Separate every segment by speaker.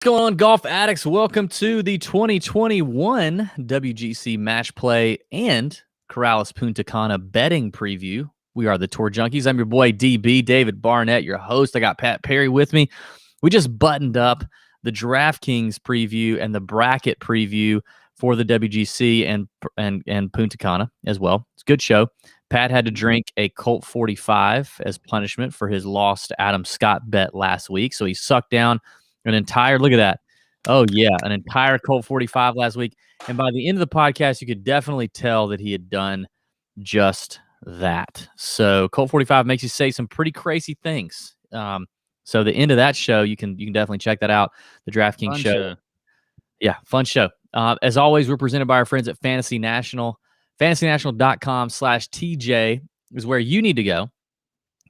Speaker 1: What's going on, golf addicts? Welcome to the 2021 WGC Match Play and Corrales Puntacana betting preview. We are the Tour Junkies. I'm your boy DB, David Barnett, your host. I got Pat Perry with me. We just buttoned up the DraftKings preview and the bracket preview for the WGC and Puntacana as well. It's a good show. Pat had to drink a Colt 45 as punishment for his lost Adam Scott bet last week, so he sucked down an entire, look at that. Oh, yeah, an entire Colt 45 last week. And by the end of the podcast, you could definitely tell that he had done just that. So Colt 45 makes you say some pretty crazy things. So the end of that show, you can definitely check that out, the DraftKings show. Yeah, fun show. As always, we're presented by our friends at Fantasy National. FantasyNational.com/TJ is where you need to go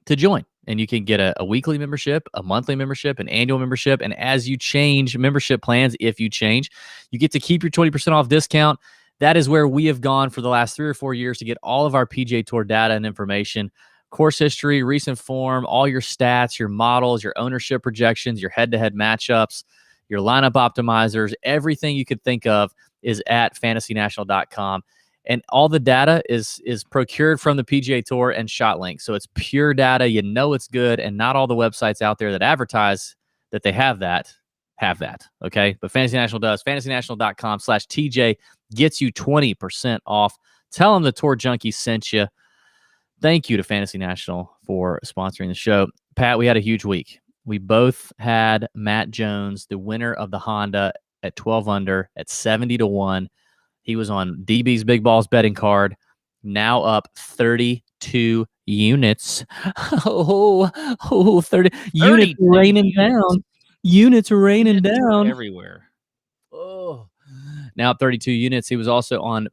Speaker 1: to join. And you can get a weekly membership, a monthly membership, an annual membership. And as you change membership plans, if you change, you get to keep your 20% off discount. That is where we have gone for the last 3 or 4 years to get all of our PGA Tour data and information, course history, recent form, all your stats, your models, your ownership projections, your head-to-head matchups, your lineup optimizers, everything you could think of is at FantasyNational.com. And all the data is procured from the PGA Tour and ShotLink. So it's pure data. You know it's good, and not all the websites out there that advertise that they have that. Okay? But Fantasy National does. FantasyNational.com/TJ gets you 20% off. Tell them the Tour Junkies sent you. Thank you to Fantasy National for sponsoring the show. Pat, we had a huge week. We both had Matt Jones, the winner of the Honda, at 12 under at 70-1. He was on DB's Big Balls betting card, now up 32 units. 30 units raining down. Units raining down
Speaker 2: everywhere.
Speaker 1: Oh, now 32 units. He was also on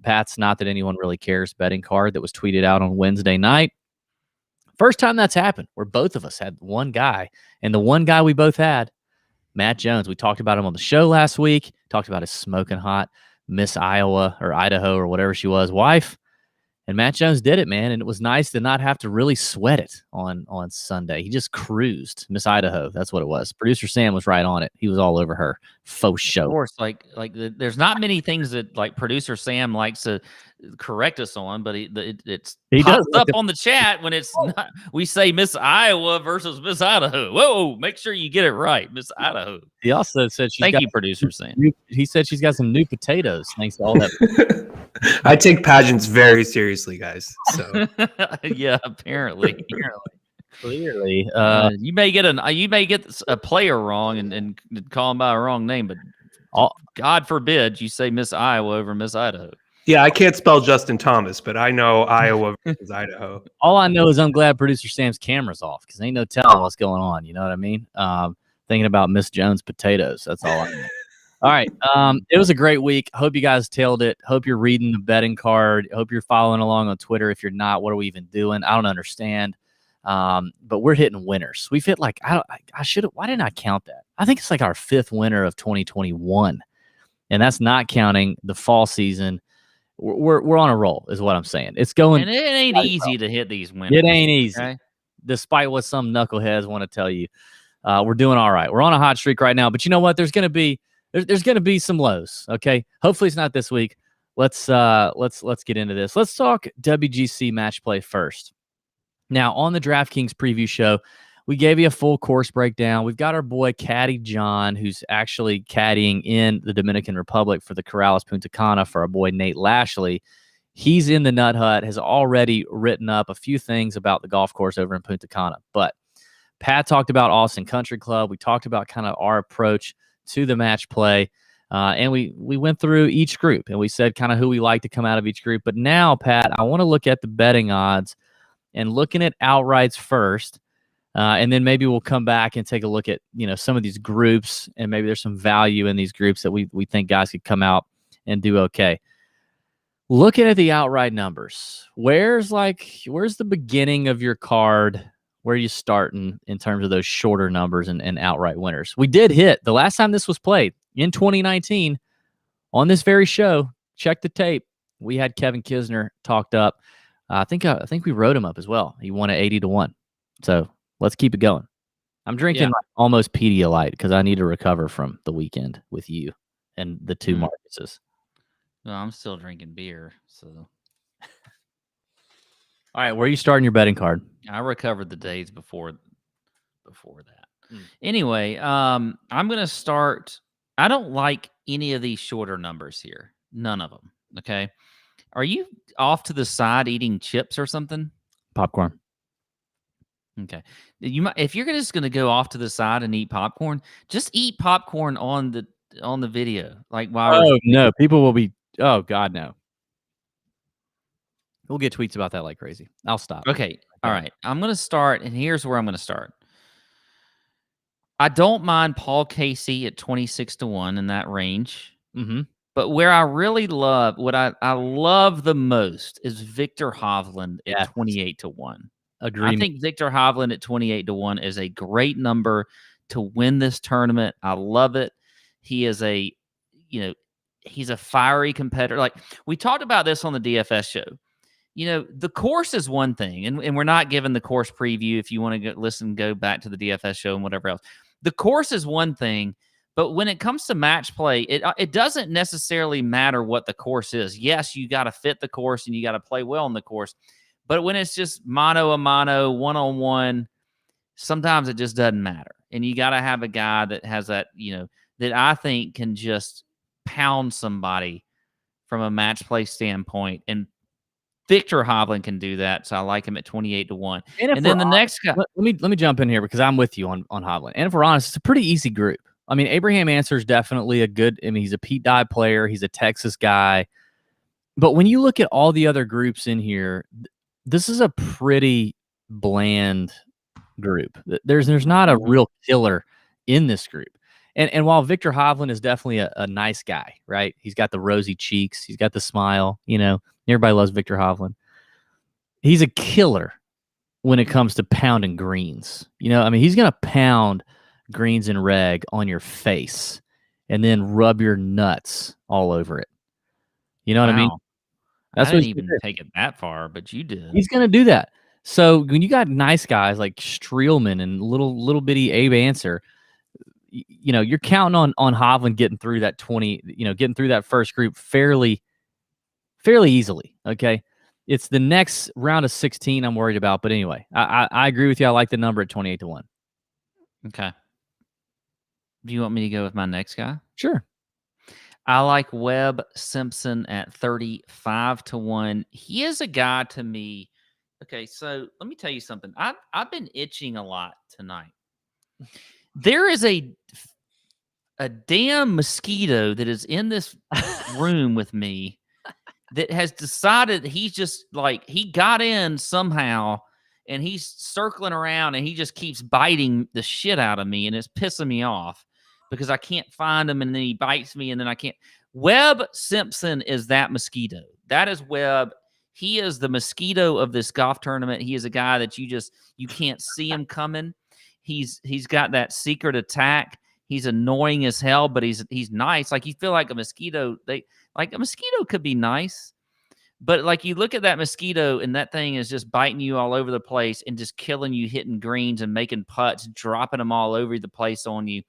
Speaker 1: Pat's Not That Anyone Really Cares betting card that was tweeted out on Wednesday night. First time that's happened where both of us had one guy, and the one guy we both had, Matt Jones. We talked about him on the show last week. Talked about his smoking hot Miss Iowa or Idaho or whatever she was wife. And Matt Jones did it, man. And it was nice to not have to really sweat it on Sunday. He just cruised Miss Idaho. That's what it was. Producer Sam was right on it. He was all over her. Faux show.
Speaker 2: Of course, there's not many things that like producer Sam likes to correct us on, but he pops up on the chat when it's not, we say Miss Iowa versus Miss Idaho. Whoa, make sure you get it right, Miss Idaho.
Speaker 1: He also said
Speaker 2: thank you, producer Sam.
Speaker 1: He said she's got some new potatoes thanks to all that.
Speaker 3: I take pageants very seriously, guys. So
Speaker 2: yeah, apparently.
Speaker 1: Clearly,
Speaker 2: you may get a player wrong and call him by a wrong name, but God forbid you say Miss Iowa over Miss Idaho.
Speaker 3: Yeah, I can't spell Justin Thomas, but I know Iowa versus Idaho.
Speaker 1: All I know is I'm glad producer Sam's camera's off because ain't no telling what's going on. You know what I mean? Thinking about Miss Jones potatoes. That's all I know. All right. It was a great week. Hope you guys tailed it. Hope you're reading the betting card. Hope you're following along on Twitter. If you're not, what are we even doing? I don't understand. But we're hitting winners. We've hit like why didn't I count that? I think it's like our 5th winner of 2021. And that's not counting the fall season. We're on a roll, is what I'm saying. It's going.
Speaker 2: And it ain't easy to hit these winners.
Speaker 1: It ain't easy. Okay? Despite what some knuckleheads want to tell you. We're doing all right. We're on a hot streak right now. But you know what? There's gonna be some lows. Okay. Hopefully it's not this week. Let's get into this. Let's talk WGC match play first. Now, on the DraftKings preview show, we gave you a full course breakdown. We've got our boy Caddy John, who's actually caddying in the Dominican Republic for the Corrales Puntacana for our boy Nate Lashley. He's in the Nut Hut, has already written up a few things about the golf course over in Punta Cana. But Pat talked about Austin Country Club. We talked about kind of our approach to the match play. And we went through each group, and we said kind of who we like to come out of each group. But now, Pat, I want to look at the betting odds and looking at outrights first. And then maybe we'll come back and take a look at, some of these groups, and maybe there's some value in these groups that we think guys could come out and do okay. Looking at the outright numbers, where's the beginning of your card? Where are you starting in terms of those shorter numbers and outright winners? We did hit the last time this was played in 2019 on this very show. Check the tape. We had Kevin Kisner talked up. I think we wrote him up as well. He won at 80-1. So let's keep it going. I'm drinking like almost Pedialyte because I need to recover from the weekend with you and the two Marcuses.
Speaker 2: No, I'm still drinking beer, so.
Speaker 1: All right, where are you starting your betting card?
Speaker 2: I recovered the days before that. Anyway, I'm going to start. I don't like any of these shorter numbers here. None of them. Okay. Are you off to the side eating chips or something?
Speaker 1: Popcorn.
Speaker 2: Okay. You might, if you're just going to go off to the side and eat popcorn, just eat popcorn on the video. Like while
Speaker 1: no, people will be. Oh God, no. We'll get tweets about that like crazy. I'll stop.
Speaker 2: Okay. All right. I'm going to start, and here's where I'm going to start. I don't mind Paul Casey at 26-1 in that range.
Speaker 1: Mm-hmm.
Speaker 2: But where I really love, what I love the most is Victor Hovland at 28-1.
Speaker 1: Agreement.
Speaker 2: I think Victor Hovland at 28-1 is a great number to win this tournament. I love it. He is he's a fiery competitor. Like we talked about this on the DFS show. The course is one thing, and we're not giving the course preview. If you want to go back to the DFS show and whatever else. The course is one thing, but when it comes to match play, it doesn't necessarily matter what the course is. Yes, you got to fit the course and you got to play well in the course. But when it's just mano a mano, one-on-one, sometimes it just doesn't matter. And you got to have a guy that has that, that I think can just pound somebody from a match play standpoint. And Victor Hovland can do that, so I like him at 28-1. And then the next guy.
Speaker 1: Let me jump in here because I'm with you on Hovland. And if we're honest, it's a pretty easy group. I mean, Abraham Answer is definitely a good. I mean, he's a Pete Dye player. He's a Texas guy. But when you look at all the other groups in here, this is a pretty bland group. There's not a real killer in this group. And while Victor Hovland is definitely a nice guy, right? He's got the rosy cheeks. He's got the smile. Everybody loves Victor Hovland. He's a killer when it comes to pounding greens. He's going to pound greens and reg on your face and then rub your nuts all over it. You know what I mean?
Speaker 2: That's I didn't even take it that far, but you did.
Speaker 1: He's going to do that. So when you got nice guys like Streelman and little bitty Abe Answer, you're counting on Hovland getting through that 20, getting through that first group fairly easily. Okay. It's the next round of 16 I'm worried about. But anyway, I agree with you. I like the number at 28-1.
Speaker 2: Okay. Do you want me to go with my next guy?
Speaker 1: Sure.
Speaker 2: I like Webb Simpson at 35-1. He is a guy to me. Okay, so let me tell you something. I've been itching a lot tonight. There is a damn mosquito that is in this room with me that has decided he's just like, he got in somehow and he's circling around and he just keeps biting the shit out of me and it's pissing me off because I can't find him and then he bites me and then I can't. Webb Simpson is that mosquito. That is Webb. He is the mosquito of this golf tournament. He is a guy that you can't see him coming. He's got that secret attack. He's annoying as hell, but he's nice. Like you feel like a mosquito. Like a mosquito could be nice, but like you look at that mosquito and that thing is just biting you all over the place and just killing you, hitting greens and making putts, dropping them all over the place on you.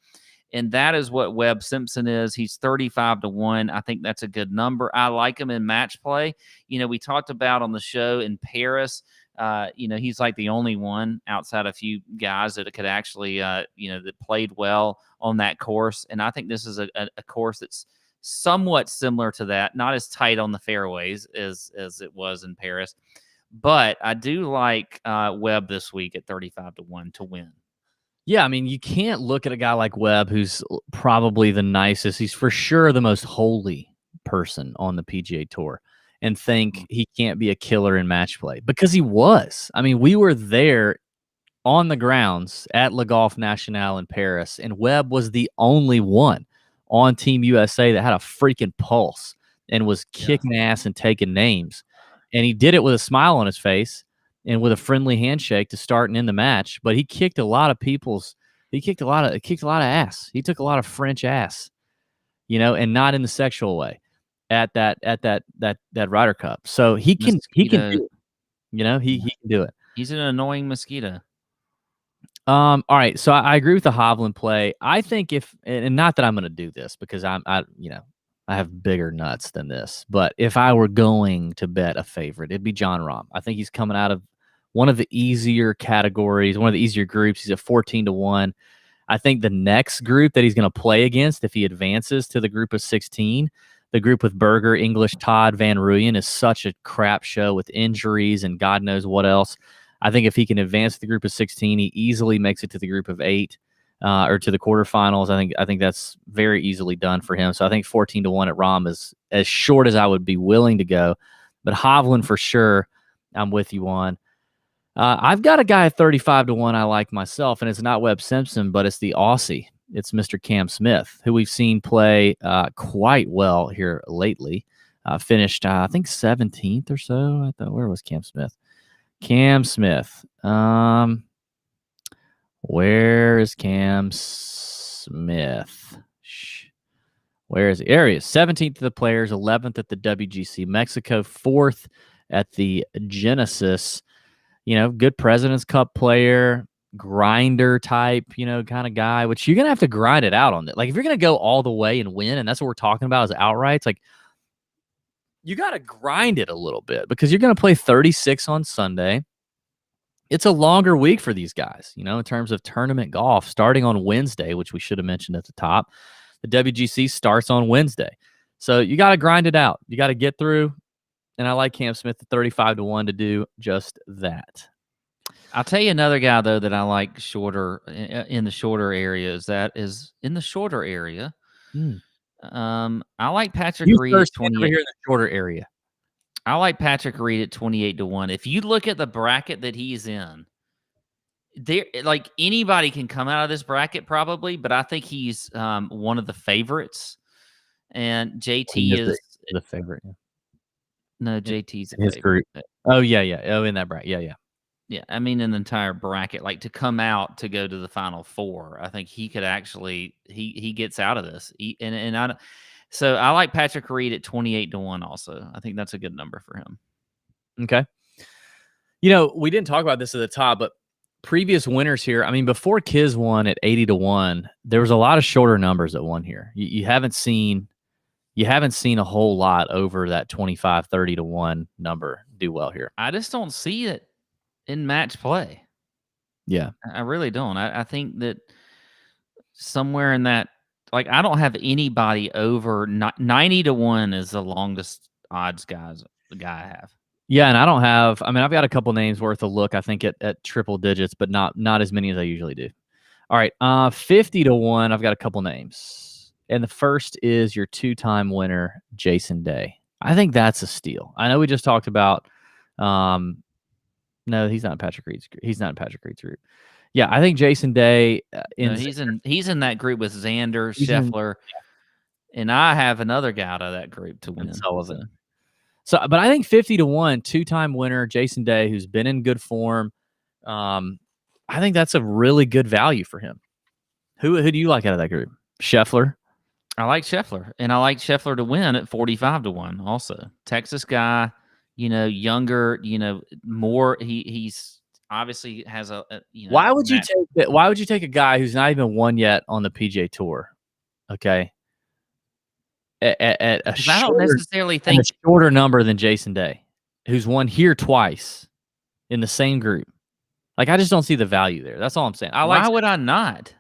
Speaker 2: And that is what Webb Simpson is. He's 35-1. I think that's a good number. I like him in match play. We talked about on the show in Paris. He's like the only one outside a few guys that could actually, that played well on that course. And I think this is a course that's somewhat similar to that, not as tight on the fairways as it was in Paris. But I do like Webb this week at 35-1 to win.
Speaker 1: Yeah, you can't look at a guy like Webb, who's probably the nicest. He's for sure the most holy person on the PGA Tour, and think he can't be a killer in match play because he was. We were there on the grounds at Le Golf National in Paris, and Webb was the only one on Team USA that had a freaking pulse and was kicking ass and taking names. And he did it with a smile on his face and with a friendly handshake to start and end the match. But he kicked a lot of ass. He took a lot of French ass, and not in the sexual way at that Ryder Cup. So he can do it. He can do it.
Speaker 2: He's an annoying mosquito.
Speaker 1: All right, so I agree with the Hovland play. I think and not that I'm going to do this because I have bigger nuts than this, but if I were going to bet a favorite, it'd be John Rahm. I think he's coming out of one of the easier categories, one of the easier groups. He's at 14-1. I think the next group that he's going to play against, if he advances to the group of 16, the group with Berger, English, Todd, Van Ruyen, is such a crap show with injuries and God knows what else. I think if he can advance to the group of 16, he easily makes it to the group of 8 or to the quarterfinals. I think that's very easily done for him. So I think 14-1 at Rahm is as short as I would be willing to go. But Hovland for sure, I'm with you on. I've got a guy at 35-1 I like myself, and it's not Webb Simpson, but it's the Aussie. It's Mr. Cam Smith, who we've seen play quite well here lately. Finished, I think, 17th or so. I thought, where was Cam Smith? Cam Smith. Where is Cam Smith? Where is he? There he is. 17th of the Players, 11th at the WGC Mexico, 4th at the Genesis. Good President's Cup player, grinder type, kind of guy, which you're going to have to grind it out on that. Like, if you're going to go all the way and win, and that's what we're talking about is outrights, like, you got to grind it a little bit because you're going to play 36 on Sunday. It's a longer week for these guys, in terms of tournament golf, starting on Wednesday, which we should have mentioned at the top. The WGC starts on Wednesday. So you got to grind it out. You got to get through. And I like Cam Smith at 35-1 to do just that.
Speaker 2: I'll tell you another guy, though, that I like shorter in the shorter areas. That is in the shorter area. I like Patrick Reed at 28.
Speaker 1: Over here in the shorter area.
Speaker 2: I like Patrick Reed at 28-1. If you look at the bracket that he's in, there, like, anybody can come out of this bracket probably, but I think he's one of the favorites. And JT is
Speaker 1: the favorite. Yeah.
Speaker 2: No, JT's
Speaker 1: his group. Oh yeah. Oh, in that bracket. Yeah.
Speaker 2: Yeah, I mean, in the entire bracket, like, to come out to go to the Final Four, I think he could actually he gets out of this. So I like Patrick Reed at 28-1. Also, I think that's a good number for him.
Speaker 1: Okay. We didn't talk about this at the top, but previous winners here. I mean, before Kiz won at 80-1, there was a lot of shorter numbers that won here. You haven't seen a whole lot over that 25-30-1 number do well here.
Speaker 2: I just don't see it in match play.
Speaker 1: Yeah.
Speaker 2: I really don't. I think that somewhere in that, like, I don't have anybody over 90-1 is the longest odds guy I have.
Speaker 1: Yeah, and I don't have, I've got a couple names worth a look, I think, at triple digits, but not as many as I usually do. All right, 50-1, I've got a couple names. And the first is your 2-time winner, Jason Day. I think that's a steal. I know we just talked about no, he's not in Patrick Reed's group. He's not in Patrick Reed's group. Yeah, I think Jason Day.
Speaker 2: He's in that group with Xander, Scheffler, and I have another guy out of that group to win.
Speaker 1: Sullivan. So, but I think 50-1, 2-time winner, Jason Day, who's been in good form. I think that's a really good value for him. Who do you like out of that group? Scheffler.
Speaker 2: I like Scheffler, and I like Scheffler to win at 45-1. Also, Texas guy. Younger, more. He's obviously has a
Speaker 1: Why would you take a guy who's not even won yet on the PGA Tour? Okay. At a shorter,
Speaker 2: I don't necessarily think
Speaker 1: a shorter number than Jason Day, who's won here twice in the same group. Like, I just don't see the value there. That's all I'm saying.
Speaker 2: Why would I not?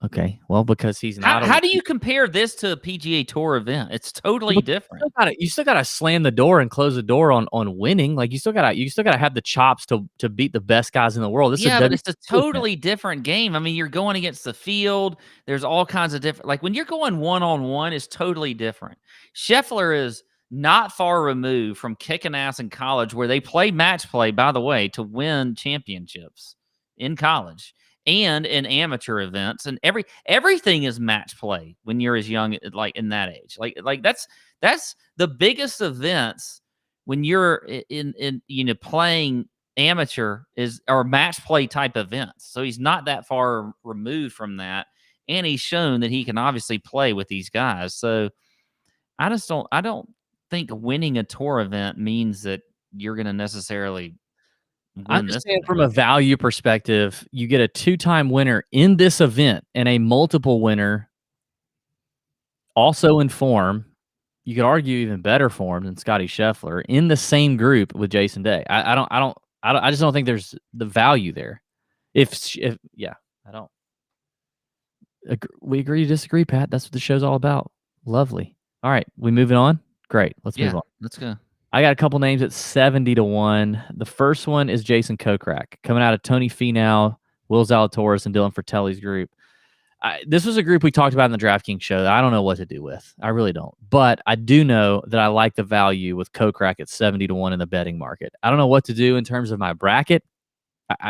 Speaker 1: Okay, well, because he's not.
Speaker 2: How do you compare this to a PGA Tour event? It's totally different.
Speaker 1: You still gotta slam the door and close the door on winning. Like, you still gotta have the chops to beat the best guys in the world.
Speaker 2: But it's a totally different game. I mean, you're going against the field. There's all kinds of different. Like, when you're going 1-on-1, it's totally different. Scheffler is not far removed from kicking ass in college, where they play match play, by the way, to win championships in college. And in amateur events, and everything is match play when you're as young, like in that age. Like that's the biggest events when you're in playing amateur or match play type events. So he's not that far removed from that, and he's shown that he can obviously play with these guys. So I don't think winning a tour event means that you're going to necessarily
Speaker 1: I'm just saying from a value perspective, you get a 2-time winner in this event and a multiple winner also in form. You could argue even better form than Scotty Scheffler in the same group with Jason Day. I just don't think there's the value there. Yeah, I don't. We agree to disagree, Pat. That's what the show's all about. Lovely. All right, we moving on? Great. Let's move on.
Speaker 2: Let's go.
Speaker 1: I got a couple names at 70-1. The first one is Jason Kokrak, coming out of Tony Finau, Will Zalatoris, and Dylan Fratelli's group. This was a group we talked about in the DraftKings show that I don't know what to do with. I really don't. But I do know that I like the value with Kokrak at 70-1 in the betting market. I don't know what to do in terms of my bracket.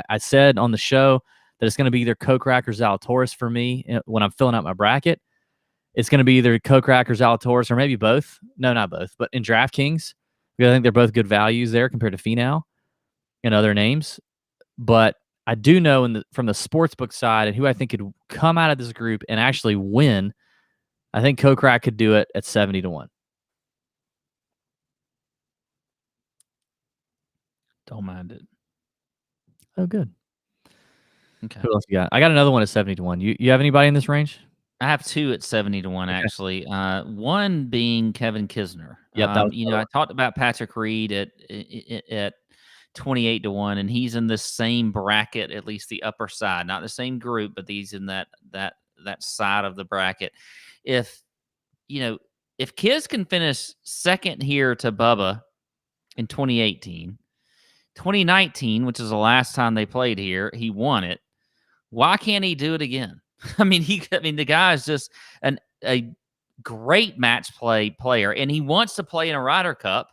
Speaker 1: I said on the show that it's going to be either Kokrak or Zalatoris for me when I'm filling out my bracket. It's going to be either Kokrak or Zalatoris, or maybe both. No, not both. But in DraftKings, because I think they're both good values there compared to Finau and other names. But I do know from the sportsbook side and who I think could come out of this group and actually win, I think Kokrak could do it at 70-1.
Speaker 2: Don't mind it.
Speaker 1: Oh, good.
Speaker 2: Okay.
Speaker 1: Who else you got? I got another one at 70-1. You have anybody in this range?
Speaker 2: I have 2 at 70-1, actually. One being Kevin Kisner.
Speaker 1: Yep.
Speaker 2: I talked about Patrick Reed at 28-1, and he's in the same bracket, at least the upper side, not the same group, but he's in that side of the bracket. If Kiz can finish second here to Bubba in 2018, 2019, which is the last time they played here, he won it. Why can't he do it again? I mean, the guy is just a great match play player, and he wants to play in a Ryder Cup,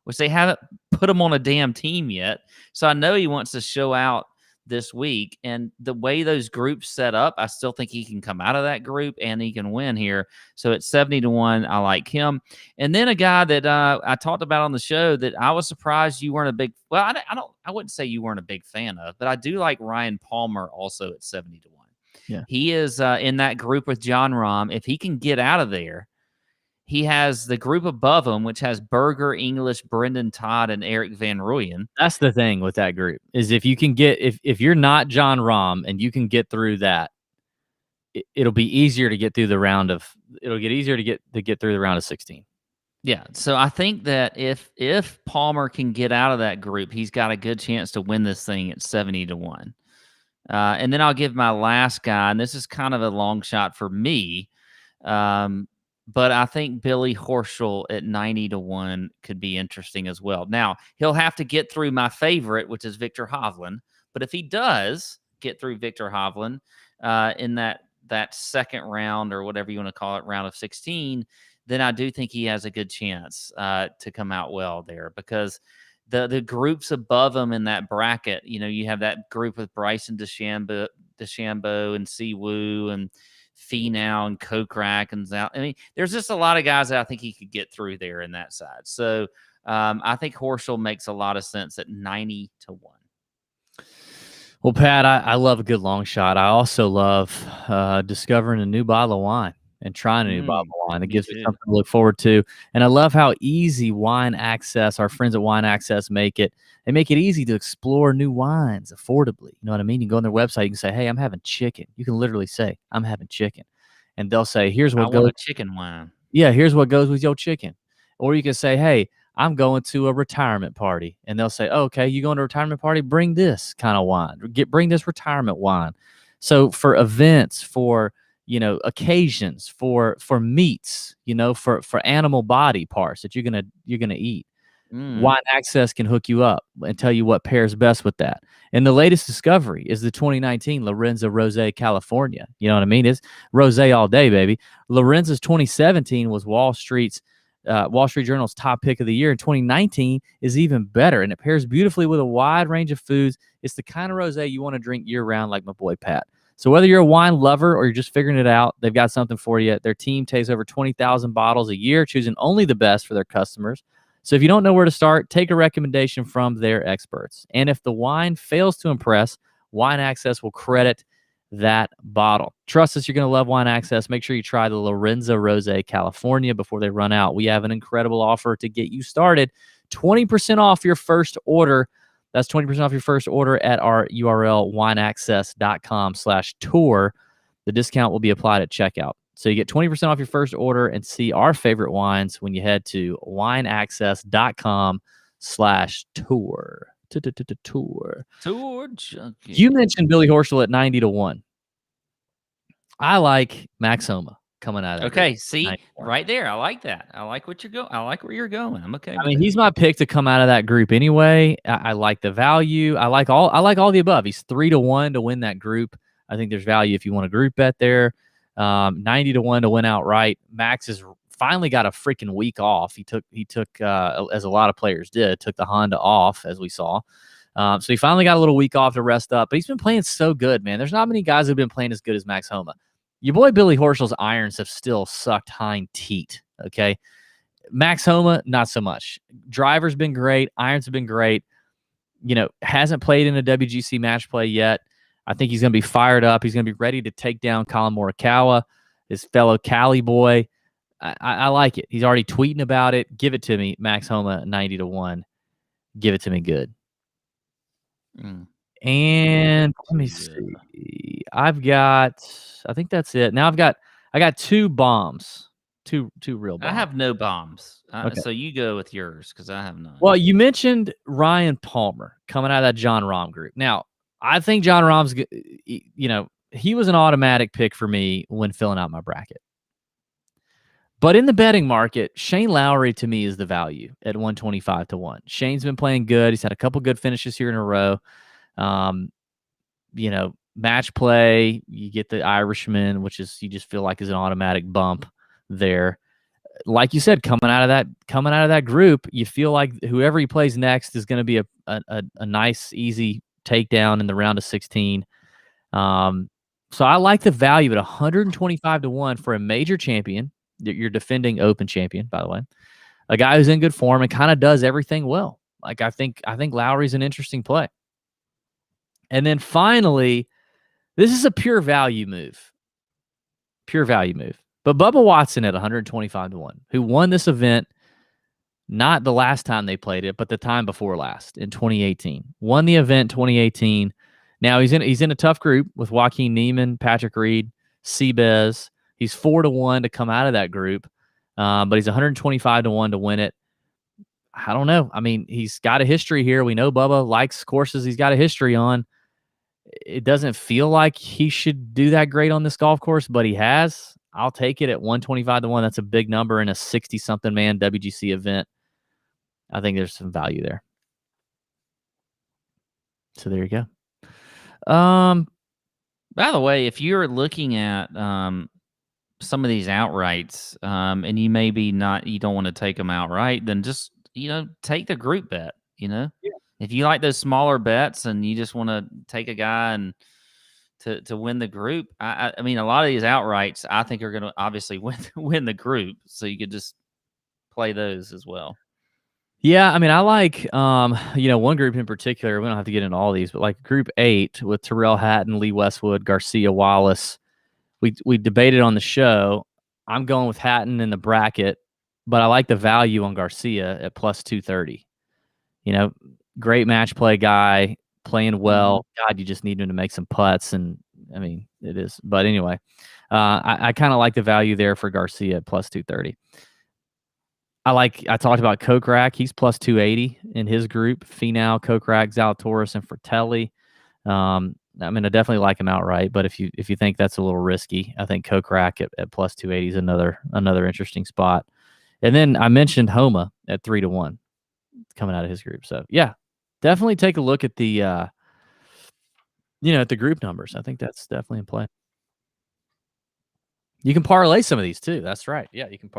Speaker 2: which they haven't put him on a damn team yet. So I know he wants to show out this week. And the way those groups set up, I still think he can come out of that group and he can win here. So at 70-1, I like him. And then a guy that I talked about on the show that I was surprised you weren't a big. Well, I wouldn't say you weren't a big fan of, but I do like Ryan Palmer also at 70-1.
Speaker 1: Yeah,
Speaker 2: he is in that group with John Rahm. If he can get out of there, he has the group above him, which has Berger, English, Brendan Todd, and Eric Van Rooyen.
Speaker 1: That's the thing with that group is if you can get if you're not John Rahm and you can get through that, it'll be easier to get through the round of. It'll get easier to get through the round of 16.
Speaker 2: Yeah, so I think that if Palmer can get out of that group, he's got a good chance to win this thing at 70-1. And then I'll give my last guy, and this is kind of a long shot for me. But I think Billy Horschel at 90-1 could be interesting as well. Now, he'll have to get through my favorite, which is Victor Hovland. But if he does get through Victor Hovland in that second round, or whatever you want to call it, round of 16, then I do think he has a good chance to come out well there, because the groups above him in that bracket, you have that group with Bryson DeChambeau and Siwoo and Finau and Kokrak and Zal. I mean, there's just a lot of guys that I think he could get through there in that side. So I think Horschel makes a lot of sense at 90-1.
Speaker 1: Well, Pat, I love a good long shot. I also love discovering a new bottle of wine and trying a new bottle of wine. It gives me something to look forward to. And I love how easy Wine Access, our friends at Wine Access, make it. They make it easy to explore new wines affordably. You know what I mean? You can go on their website, you can say, hey, I'm having chicken. You can literally say, I'm having chicken. And they'll say, here's what goes.
Speaker 2: Chicken wine.
Speaker 1: Yeah, here's what goes with your chicken. Or you can say, hey, I'm going to a retirement party. And they'll say, oh, okay, you going to a retirement party? Bring this kind of wine. Bring this retirement wine. So for events, for occasions, for meats, for animal body parts that you're gonna eat. Wine Access can hook you up and tell you what pairs best with that. And the latest discovery is the 2019 Lorenzo Rosé California. You know what I mean? It's rosé all day, baby. Lorenzo's 2017 was Wall Street Journal's top pick of the year. And 2019 is even better, and it pairs beautifully with a wide range of foods. It's the kind of rosé you want to drink year-round, like my boy Pat. So whether you're a wine lover or you're just figuring it out, they've got something for you. Their team takes over 20,000 bottles a year, choosing only the best for their customers. So if you don't know where to start, take a recommendation from their experts. And if the wine fails to impress, Wine Access will credit that bottle. Trust us, you're going to love Wine Access. Make sure you try the Lorenzo Rosé California before they run out. We have an incredible offer to get you started. 20% off your first order. That's 20% off your first order at our URL, wineaccess.com/tour. The discount will be applied at checkout. So you get 20% off your first order and see our favorite wines when you head to wineaccess.com/tour. Tour.
Speaker 2: Tour Junkies.
Speaker 1: You mentioned Billy Horschel at 90-1. I like Max Homa coming out of that.
Speaker 2: Okay,
Speaker 1: group.
Speaker 2: see
Speaker 1: 91.
Speaker 2: right there. I like that. I like what you're going. I like where you're going. I'm okay.
Speaker 1: I mean, he's my pick to come out of that group anyway. I like the value. I like all the above. He's 3-1 to win that group. I think there's value if you want a group bet there. 90-1 to win outright. Max has finally got a freaking week off. He took as a lot of players did, took the Honda off, as we saw. So he finally got a little week off to rest up. But he's been playing so good, man. There's not many guys who've been playing as good as Max Homa. Your boy Billy Horschel's irons have still sucked hind teat, okay? Max Homa, not so much. Driver's been great. Irons have been great. Hasn't played in a WGC match play yet. I think he's going to be fired up. He's going to be ready to take down Colin Morikawa, his fellow Cali boy. I like it. He's already tweeting about it. Give it to me, Max Homa, 90-1. Give it to me good. And let me see. I think that's it. Now I got two bombs, two real bombs.
Speaker 2: I have no bombs.
Speaker 1: Okay.
Speaker 2: So you go with yours because I have none.
Speaker 1: Well, you mentioned Ryan Palmer coming out of that John Rahm group. Now, I think John Rahm's, he was an automatic pick for me when filling out my bracket. But in the betting market, Shane Lowry to me is the value at 125-1. Shane's been playing good. He's had a couple good finishes here in a row. Match play, you get the Irishman, which is you just feel like is an automatic bump there. Like you said, coming out of that group, you feel like whoever he plays next is going to be a nice, easy takedown in the round of 16. So I like the value at 125-1 for a major champion. You're defending Open champion, by the way. A guy who's in good form and kind of does everything well. Like I think Lowry's an interesting play. And then finally, this is a pure value move. But Bubba Watson at 125-1, who won this event not the last time they played it, but the time before last in 2018. Won the event 2018. Now he's in a tough group with Joaquin Niemann, Patrick Reed, Seabez. He's 4-1 to come out of that group, but he's 125-1 to win it. I don't know. I mean, he's got a history here. We know Bubba likes courses he's got a history on. It doesn't feel like he should do that great on this golf course, but he has. I'll take it at 125-1. That's a big number in a 60-something man WGC event. I think there's some value there. So there you go.
Speaker 2: By the way, if you're looking at some of these outrights, and you don't want to take them outright, then just take the group bet. Yeah. If you like those smaller bets and you just want to take a guy and to win the group, I mean, a lot of these outrights I think are going to obviously win the group, so you could just play those as well.
Speaker 1: Yeah, I mean, I like one group in particular. We don't have to get into all these, but like Group 8 with Terrell Hatton, Lee Westwood, Garcia Wallace. We debated on the show. I'm going with Hatton in the bracket, but I like the value on Garcia at plus 230. Great match play guy, playing well. God, you just need him to make some putts, and I mean, it is. But anyway, I kind of like the value there for Garcia at plus 230. I talked about Kokrak. He's plus 280 in his group. Finau, Kokrak, Zalatoris, and Fratelli. I mean, I definitely like him outright, but if you think that's a little risky, I think Kokrak at plus 280 is another interesting spot. And then I mentioned Homa at 3-1 coming out of his group. So yeah, definitely take a look at the at the group numbers. I think that's definitely in play. You can parlay some of these too. That's right. Yeah, you can.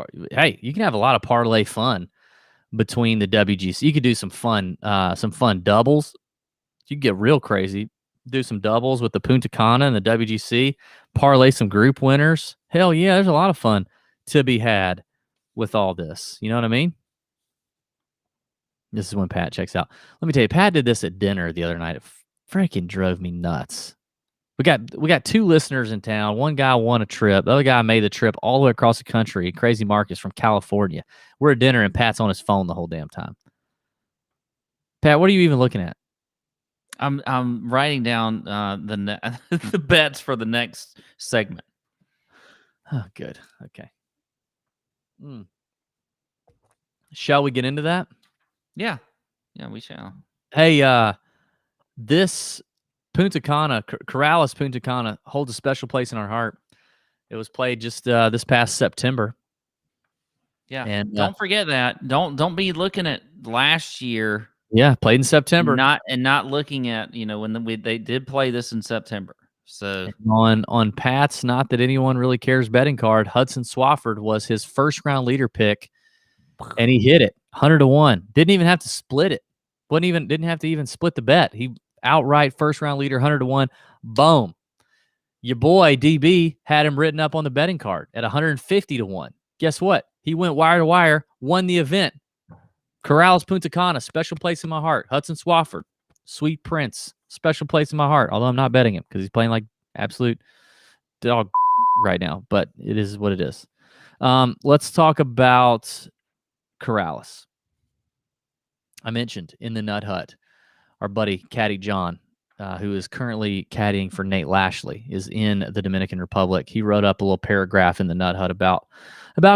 Speaker 1: You can have a lot of parlay fun between the WGC. You could do some fun doubles. You can get real crazy. Do some doubles with the Puntacana and the WGC. Parlay some group winners. Hell yeah, there's a lot of fun to be had with all this. You know what I mean? This is when Pat checks out. Let me tell you, Pat did this at dinner the other night. It freaking drove me nuts. We got two listeners in town. One guy won a trip. The other guy made the trip all the way across the country. Crazy Marcus from California. We're at dinner and Pat's on his phone the whole damn time. Pat, what are you even looking at?
Speaker 2: I'm writing down the bets for the next segment.
Speaker 1: Oh, good. Okay. Shall we get into that?
Speaker 2: Yeah, we shall.
Speaker 1: Hey, this Puntacana, Corrales Puntacana, holds a special place in our heart. It was played just this past September.
Speaker 2: Yeah,
Speaker 1: and
Speaker 2: don't forget that. Don't be looking at last year.
Speaker 1: Yeah, played in September.
Speaker 2: Not looking at when they did play this in September. So
Speaker 1: on Pat's not that anyone really cares betting card, Hudson Swafford was his first round leader pick, and he hit it 100-1. Didn't even have to split it. Didn't have to even split the bet. He outright first round leader 100-1. Boom. Your boy DB had him written up on the betting card at 150-1. Guess what? He went wire to wire, won the event. Corrales Puntacana, special place in my heart. Hudson Swafford, Sweet Prince, special place in my heart. Although I'm not betting him because he's playing like absolute dog right now. But it is what it is. Let's talk about Corrales. I mentioned in the Nut Hut, our buddy Caddy John, who is currently caddying for Nate Lashley, is in the Dominican Republic. He wrote up a little paragraph in the Nut Hut about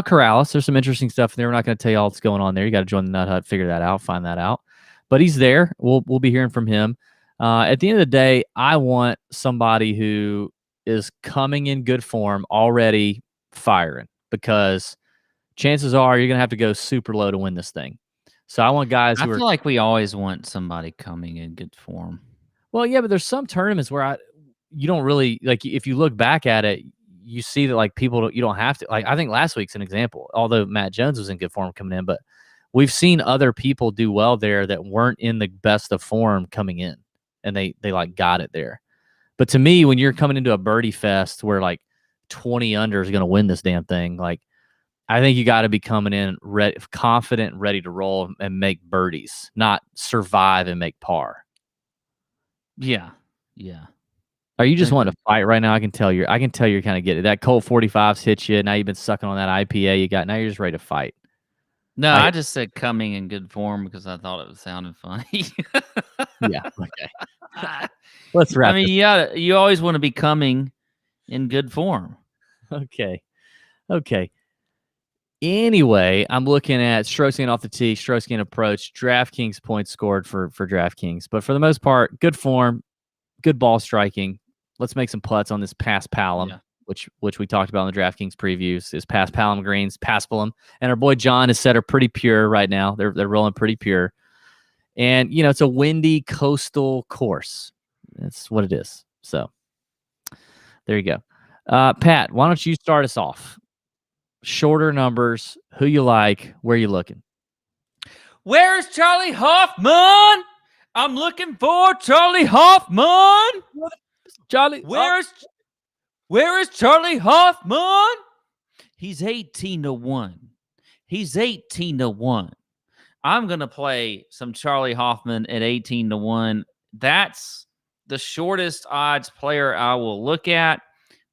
Speaker 1: Corrales. There's some interesting stuff there. We're not going to tell you all what's going on there. You got to join the Nut Hut, figure that out, find that out. But he's there. We'll be hearing from him. At the end of the day, I want somebody who is coming in good form, already firing, because chances are you're going to have to go super low to win this thing. So I want guys who
Speaker 2: I feel like we always want somebody coming in good form.
Speaker 1: Well, yeah, but there's some tournaments where you don't really, like, if you look back at it, you see that, like, you don't have to. Like, I think last week's an example, although Matt Jones was in good form coming in, but we've seen other people do well there that weren't in the best of form coming in, and they like got it there. But to me, when you're coming into a birdie fest where like 20 under is going to win this damn thing, like, I think you got to be coming in confident, ready to roll and make birdies, not survive and make par.
Speaker 2: Yeah.
Speaker 1: Are you just wanting to fight right now? I can tell you're kind of getting it. That Colt 45s hit you. Now you've been sucking on that IPA you got. Now you're just ready to fight.
Speaker 2: No, I just said coming in good form because I thought it was sounding funny.
Speaker 1: Yeah. Okay. Let's wrap.
Speaker 2: I mean, you always want to be coming in good form.
Speaker 1: Okay. Anyway, I'm looking at strokes gained off the tee, strokes gained approach, DraftKings points scored for DraftKings. But for the most part, good form, good ball striking. Let's make some putts on this Pass Palom, which we talked about in the DraftKings previews. Is Pass Palom greens, Paspalum, and our boy John has said are pretty pure right now. They're rolling pretty pure, and it's a windy coastal course. That's what it is. So there you go. Pat, why don't you start us off? Shorter numbers, who you like, where you looking?
Speaker 2: Where's Charlie Hoffman? I'm looking for Charlie Hoffman. Where is Charlie Hoffman? He's 18-1. He's 18-1. I'm going to play some Charlie Hoffman at 18-1. That's the shortest odds player I will look at.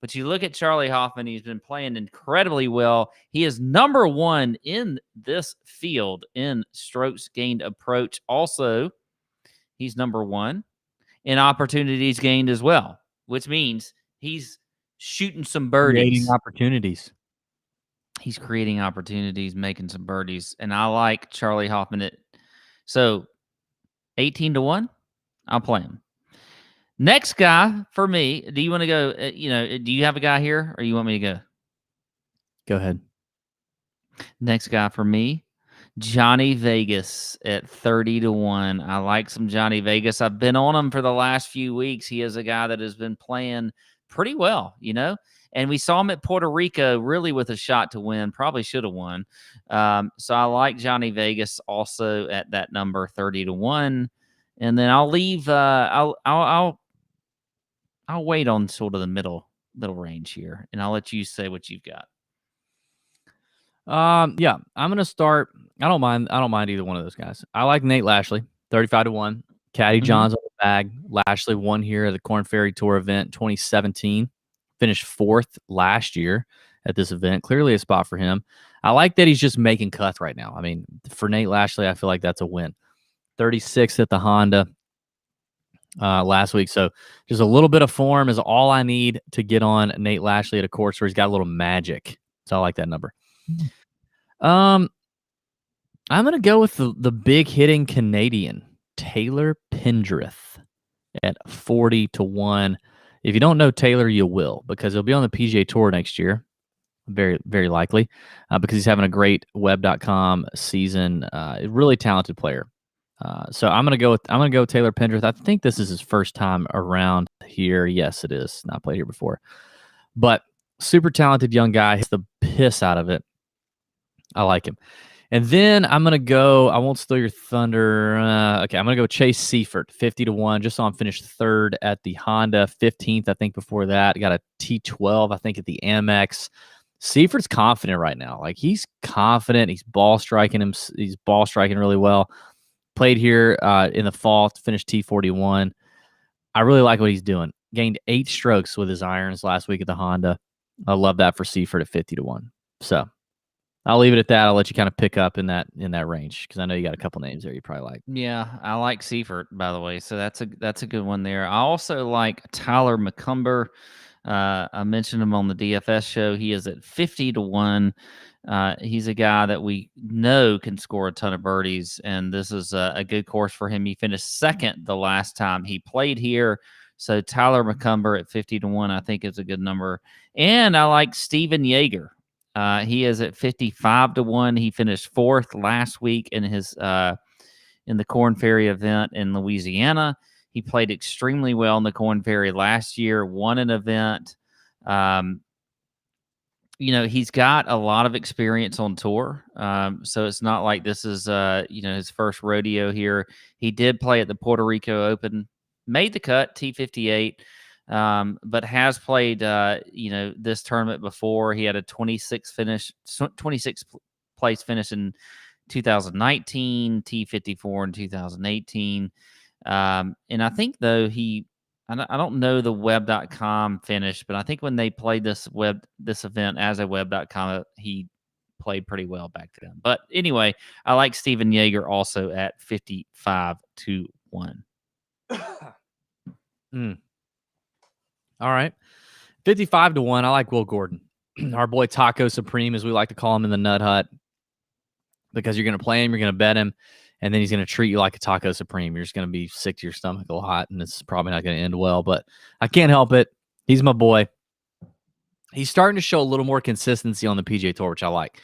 Speaker 2: But you look at Charlie Hoffman, he's been playing incredibly well. He is number one in this field in strokes gained approach. Also, he's number one in opportunities gained as well, which means he's shooting some birdies.
Speaker 1: Creating opportunities.
Speaker 2: He's creating opportunities, making some birdies. And I like Charlie Hoffman. So 18-1, I'll play him. Next guy for me, do you want to go, do you have a guy here or you want me to go?
Speaker 1: Go ahead.
Speaker 2: Next guy for me, Johnny Vegas at 30-1. I like some Johnny Vegas. I've been on him for the last few weeks. He is a guy that has been playing pretty well, and we saw him at Puerto Rico really with a shot to win. Probably should have won. So I like Johnny Vegas also at that number 30-1. And then I'll leave, I'll wait on sort of the middle range here, and I'll let you say what you've got.
Speaker 1: Yeah, I'm gonna start. I don't mind either one of those guys. I like Nate Lashley, 35-1. Caddy John's on the bag. Lashley won here at the Corn Ferry Tour event 2017. Finished 4th last year at this event. Clearly a spot for him. I like that he's just making cuts right now. I mean, for Nate Lashley, I feel like that's a win. 36th at the Honda. last week. So just a little bit of form is all I need to get on Nate Lashley at a course where he's got a little magic. So I like that number. I'm going to go with the big hitting Canadian, Taylor Pendrith, at 40-1. If you don't know Taylor, you will, because he'll be on the PGA Tour next year. Very, very likely, because he's having a great Webb.com season. Really talented player. So I'm gonna go with Taylor Pendrith. I think this is his first time around here. Yes, it is. Not played here before, but super talented young guy. Hits the piss out of it. I like him. And then I'm gonna go. I won't steal your thunder. Okay, I'm gonna go Chase Seifert, 50-1. Just saw him finish third at the Honda, 15th, I think. Before that, got a T12, I think, at the Amex. Seifert's confident right now. Like, he's confident. He's ball striking really well. Played here in the fall to finish T41. I really like what he's doing. Gained 8 strokes with his irons last week at the Honda. I love that for Seifert at 50-1. So I'll leave it at that. I'll let you kind of pick up in that range, because I know you got a couple names there you probably like.
Speaker 2: Yeah, I like Seifert, by the way. So that's a good one there. I also like Tyler Mccumber. I mentioned him on the DFS show. He is at 50-1. He's a guy that we know can score a ton of birdies, and this is a good course for him. He finished second the last time he played here. So Tyler Mccumber at 50-1, I think, is a good number. And I like Steven Yeager. He is at 55-1. He finished fourth last week in his in the Corn Ferry event in Louisiana. He played extremely well in the Corn Ferry last year, won an event. He's got a lot of experience on tour. So it's not like this is, his first rodeo here. He did play at the Puerto Rico Open, made the cut, T58, but has played, this tournament before. He had a 26th place finish in 2019, T54 in 2018. And I think, though, I don't know the Webb.com finish, but I think when they played this event as a Webb.com, he played pretty well back then. But anyway, I like Steven Yeager also at 55-1.
Speaker 1: All right. 55-1. I like Will Gordon. Our boy Taco Supreme, as we like to call him in the Nut Hut, because you're going to play him, you're going to bet him, and then he's going to treat you like a Taco Supreme. You're just going to be sick to your stomach a lot, and it's probably not going to end well. But I can't help it. He's my boy. He's starting to show a little more consistency on the PGA Tour, which I like.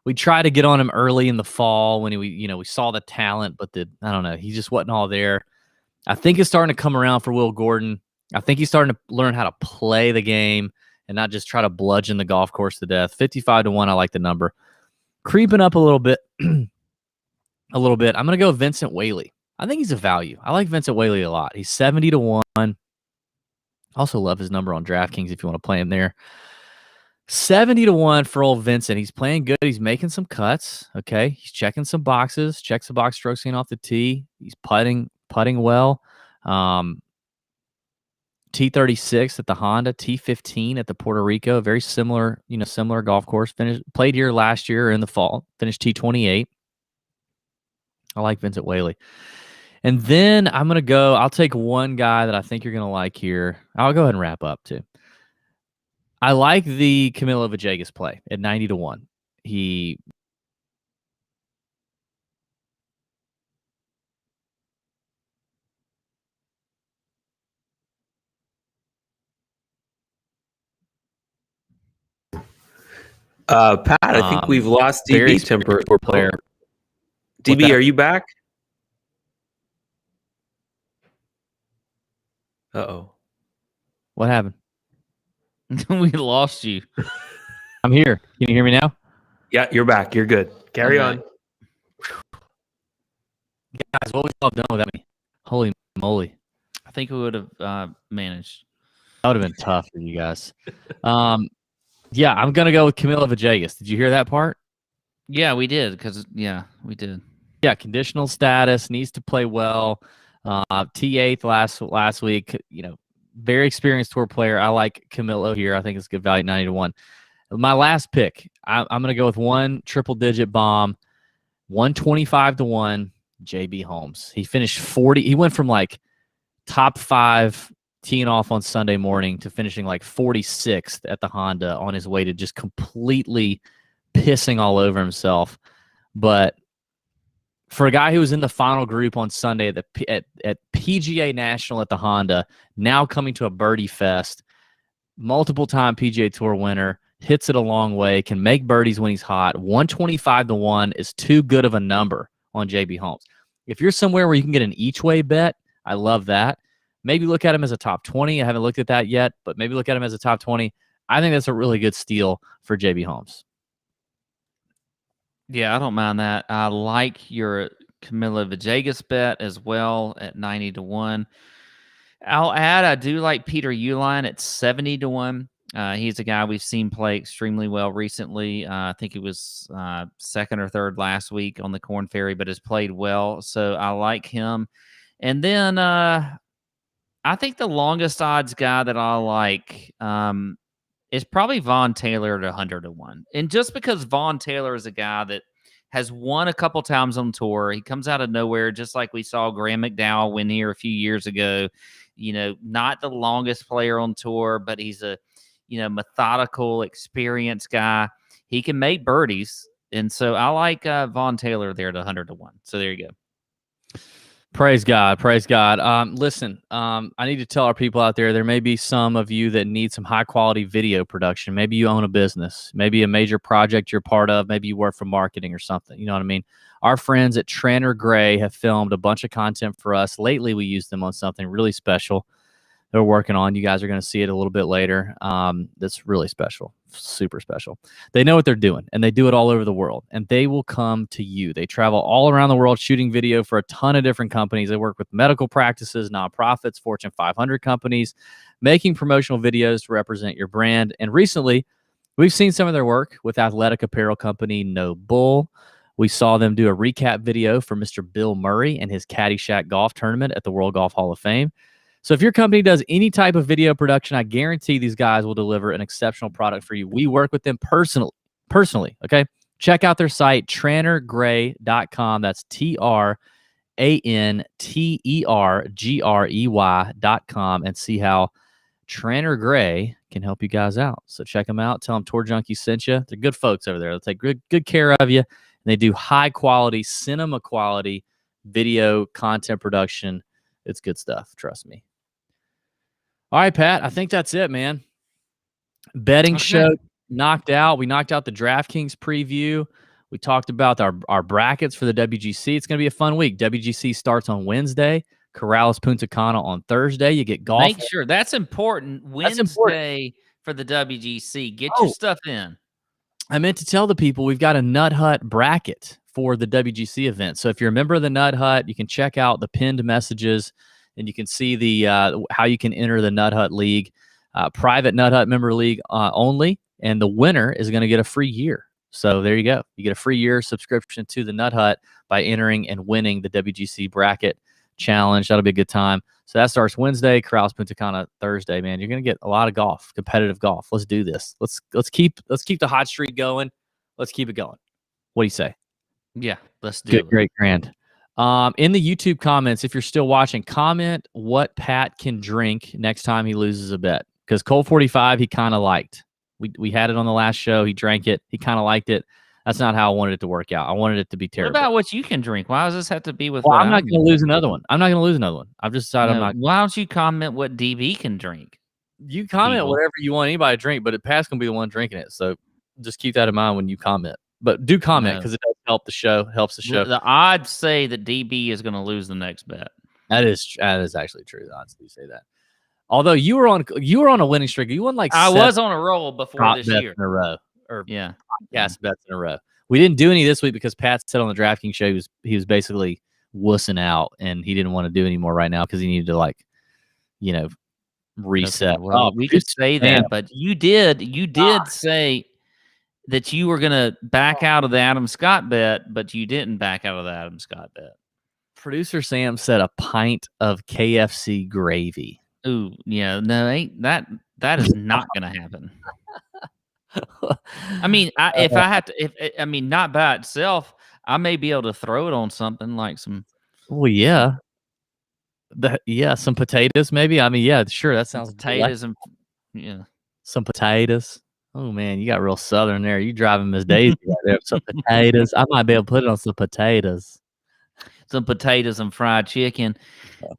Speaker 1: We tried to get on him early in the fall when we saw the talent, but I don't know. He just wasn't all there. I think it's starting to come around for Will Gordon. I think he's starting to learn how to play the game and not just try to bludgeon the golf course to death. 55-1, I like the number. Creeping up a little bit. I'm going to go Vincent Whaley. I think he's a value. I like Vincent Whaley a lot. He's 70-1. Also love his number on DraftKings if you want to play him there. 70-1 for old Vincent. He's playing good. He's making some cuts. Okay. He's checking some boxes. Checks the box strokes in off the tee. He's putting well. T36 at the Honda, T15 at the Puerto Rico. Very similar golf course. Played here last year in the fall. Finished T28. I like Vincent Whaley. And then I'll take one guy that I think you're going to like here. I'll go ahead and wrap up too. I like the Camilo Villegas play at 90-1.
Speaker 3: Pat, I think we've lost DB temper.
Speaker 1: Player.
Speaker 3: DB, are you back? Uh-oh.
Speaker 1: What happened?
Speaker 2: We lost you.
Speaker 1: I'm here. Can you hear me now?
Speaker 3: Yeah, you're back. You're good. Carry on.
Speaker 1: Guys, what was y'all done without me? Holy moly.
Speaker 2: I think we would have managed.
Speaker 1: That would have been tough for you guys. Yeah, I'm going to go with Camilo Villegas. Did you hear that part?
Speaker 2: Yeah, we did. We did.
Speaker 1: Yeah, conditional status, needs to play well. T8 last week, very experienced tour player. I like Camilo here. I think it's good value, 90-1. My last pick, I'm going to go with one triple-digit bomb, 125-1, JB Holmes. He finished 40. He went from top 5 teeing off on Sunday morning to finishing like 46th at the Honda on his way to just completely pissing all over himself. But for a guy who was in the final group on Sunday at PGA National at the Honda, now coming to a birdie fest, multiple-time PGA Tour winner, hits it a long way, can make birdies when he's hot. 125-1 is too good of a number on JB Holmes. If you're somewhere where you can get an each-way bet, I love that. Maybe look at him as a top 20. I haven't looked at that yet, but maybe look at him as a top 20. I think that's a really good steal for JB Holmes.
Speaker 2: Yeah, I don't mind that. I like your Camilo Villegas bet as well at 90-1. I'll add, I do like Peter Uihlein at 70-1. He's a guy we've seen play extremely well recently. I think he was second or third last week on the Corn Ferry, but has played well. So I like him. And then I think the longest odds guy that I like is probably Vaughn Taylor at 100-1. And just because Vaughn Taylor is a guy that has won a couple times on tour, he comes out of nowhere, just like we saw Graham McDowell win here a few years ago. You know, not the longest player on tour, but he's a, methodical, experienced guy. He can make birdies. And so I like Vaughn Taylor there at 100-1. So there you go.
Speaker 1: Praise God. Praise God. Listen, I need to tell our people out there may be some of you that need some high-quality video production. Maybe you own a business. Maybe a major project you're part of. Maybe you work for marketing or something. You know what I mean? Our friends at Tranter Gray have filmed a bunch of content for us. Lately, we used them on something really special they're working on. You guys are going to see it a little bit later. That's really special, super special. They know what they're doing, and they do it all over the world, and they will come to you. They travel all around the world shooting video for a ton of different companies. They work with medical practices, nonprofits, Fortune 500 companies, making promotional videos to represent your brand. And recently, we've seen some of their work with athletic apparel company No Bull. We saw them do a recap video for Mr. Bill Murray and his Caddyshack golf tournament at the World Golf Hall of Fame. So if your company does any type of video production, I guarantee these guys will deliver an exceptional product for you. We work with them personally, okay? Check out their site, trantergrey.com. That's TranterGrey.com, and see how Tranter Gray can help you guys out. So check them out. Tell them Tour Junkies sent you. They're good folks over there. They'll take good care of you. And they do high-quality, cinema-quality video content production. It's good stuff. Trust me. All right, Pat, I think that's it, man. Betting show knocked out. We knocked out the DraftKings preview. We talked about our brackets for the WGC. It's going to be a fun week. WGC starts on Wednesday. Corrales Punta Cana on Thursday. You get golf.
Speaker 2: Make sure. That's important. Wednesday for the WGC. Get your stuff in.
Speaker 1: I meant to tell the people we've got a Nut Hut bracket for the WGC event. So if you're a member of the Nut Hut, you can check out the pinned messages, and you can see the how you can enter the Nut Hut League, private Nut Hut member league only, and the winner is going to get a free year. So there you go. You get a free year subscription to the Nut Hut by entering and winning the WGC bracket challenge. That'll be a good time. So that starts Wednesday, Corrales Punta Cana Thursday. Man, you're going to get a lot of golf, competitive golf. Let's do this. Let's keep the hot streak going. Let's keep it going. What do you say?
Speaker 2: Yeah, let's do it.
Speaker 1: Great, grand. In the YouTube comments, if you're still watching, comment what Pat can drink next time he loses a bet. Because Colt 45, he kind of liked. We had it on the last show. He drank it. He kind of liked it. That's not how I wanted it to work out. I wanted it to be terrible.
Speaker 2: What about what you can drink? Why does this have to be with?
Speaker 1: Well, I'm not going to lose another one. I've just decided I'm not.
Speaker 2: Why don't you comment what DB can drink?
Speaker 1: You comment whatever you want anybody to drink, but Pat's going to be the one drinking it. So just keep that in mind when you comment. But do comment because it does help the show. Helps the show.
Speaker 2: The odds say that DB is going to lose the next bet.
Speaker 1: That is actually true. The odds do say that. Although you were on a winning streak. You won like
Speaker 2: I was on a roll before this year
Speaker 1: in a row, or
Speaker 2: bets
Speaker 1: in a row. We didn't do any this week because Pat said on the DraftKings show he was basically wussing out and he didn't want to do any more right now because he needed to reset.
Speaker 2: Okay, well, we could say that, but you did say that you were going to back out of the Adam Scott bet, but you didn't back out of the Adam Scott bet.
Speaker 1: Producer Sam said a pint of KFC gravy.
Speaker 2: Ooh, yeah, no, ain't that is not going to happen. I mean, if I had to, not by itself, I may be able to throw it on something like some.
Speaker 1: Well, yeah. Some potatoes maybe. I mean, yeah, sure. That sounds
Speaker 2: potatoes and
Speaker 1: some potatoes. Oh man, you got real southern there. You driving Miss Daisy right there. Some potatoes. I might be able to put it on some potatoes.
Speaker 2: Some potatoes and fried chicken.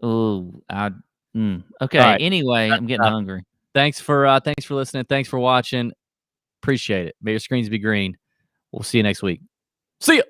Speaker 2: Oh, okay.
Speaker 1: Right.
Speaker 2: Anyway, I'm getting hungry.
Speaker 1: Thanks for listening. Thanks for watching. Appreciate it. May your screens be green. We'll see you next week. See ya.